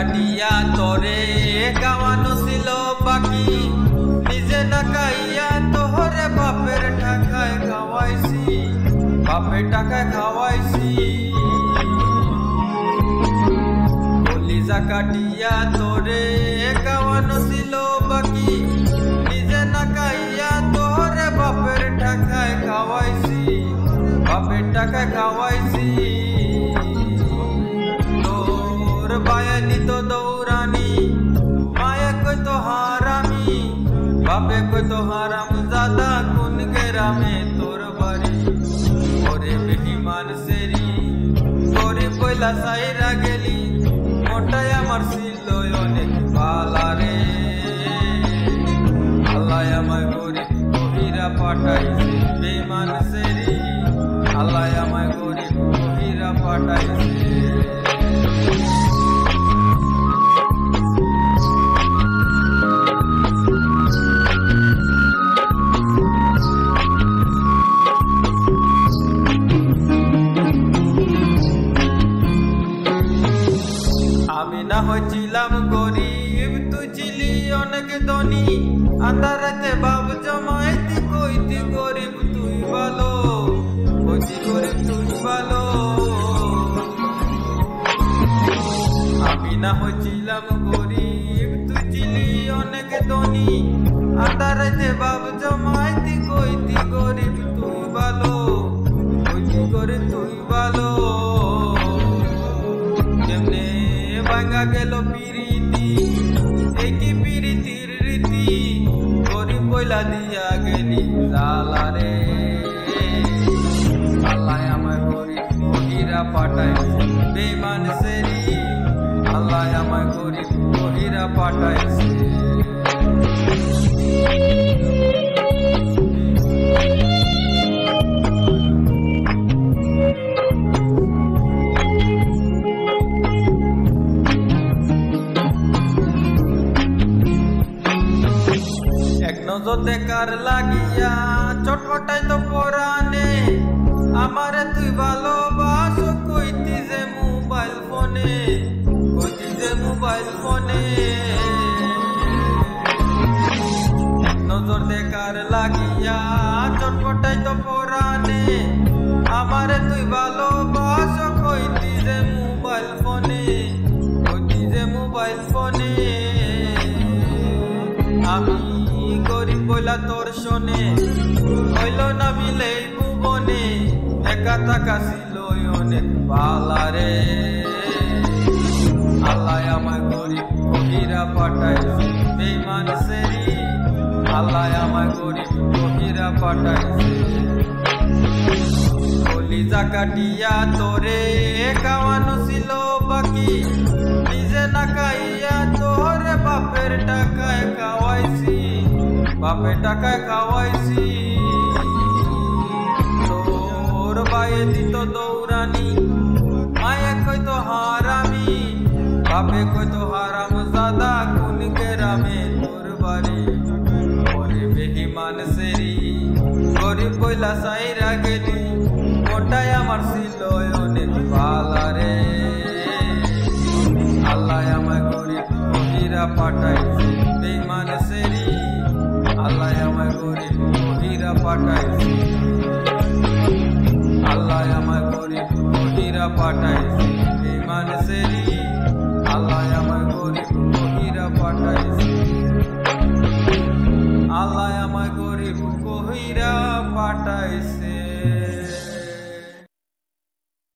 কাটিয়া তোরে গাওয়ানো ছিল বাকি নিজে না খাইয়া তোরে বাপের টাকায় খাওয়াইছি বাপের টাকায় খাওয়াইছি কলিজা কাটিয়া তোরে গাওয়ানো ছিল বাকি নিজে না খাইয়া তোরে বাপের টাকায় খাওয়াইছি বাপের টাকায় খাওয়াইছি বায়া দিত দৌরানি মায়া কইতো হারামি বাপে কইতো হারাম জাদা কোন গ্রামে তোর বাড়ি ওরে বেঈমান সেরি তোরে পয়লা সাইরা গেলি মোটায় আমার ছিল অনেক পালা রে আল্লাহ আমায় গরিব কবিরা পাঠাইছে বেঈমান সেরি আল্লাহ আমায় গরিব কবিরা পাঠাইছে আমি না হয়েছিলাম গরিব তুই ছিলি অনেক ধনী আন্ধারাতে বাপ জমাইতি কইতি গরিব তুই ভালো কইতি গরিব তুই ভালো আমি না হয়েছিলাম গরিব তুই ছিলি অনেক ধনী আন্ধারাতে বাপ জমাইতি কইতি গরিব তুই ভালো কইতি গরিব তুই ভালো কেমনে ভাঙা গেল পিরিতি একই পিরিতির রীতি গরিব কইলা দিয়া গেলি জালা রে আল্লাহ আমায় গরিব কহিরা পাঠাইছে বেঈমান সেরি আল্লাহ আমায় গরিব কহিরা পাঠাইছে নজর দেখার লাগিয়া চটপটাই তো পরানে আমারে তুই ভালোবাস কইতি যে মোবাইল ফোনে কইতি যে মোবাইল ফোনে নজর দেখার লাগিয়া চটপটাই তো পরানে আমারে তুই ভালোবাস কইতি যে মোবাইল ফোনে কইতি যে মোবাইল ফোনে আমি গরিব বইলা তোর শোনে হইল না মিলে ভুবনে একা টাকা ছিল অনেক পালা রে আল্লাহ আমায় গরিব কহিরা পাঠাইছে বেঈমান সেরি আল্লাহ আমায় গরিব কহিরা পাঠাইছে কলিজা কাটিয়া তোরে খাওয়ানো ছিল বাকি নিজে না খাইয়া তোরে বাপের টাকায় খাওয়াইছি বাপের টাকায় খাওয়াইছি তোর বায়ে দিত দৌরানি মায়া কইতো হারামি বাপে কইতো হারাম জাদা কোন গ্রামে তোর বাড়ি ওরে বেঈমান সেরি গরিব কইলা সাইরা গেলি মোটায় আমার ছিল অনেক পালা রে আল্লাহ আমায় গরিব কহিরা পাঠাইছে বেঈমান সেরি আল্লাহ আমায় গরিব কহিরা পাঠাইছে আল্লাহ আমায় গরিব কহিরা পাঠাইছে বেঈমান সেরি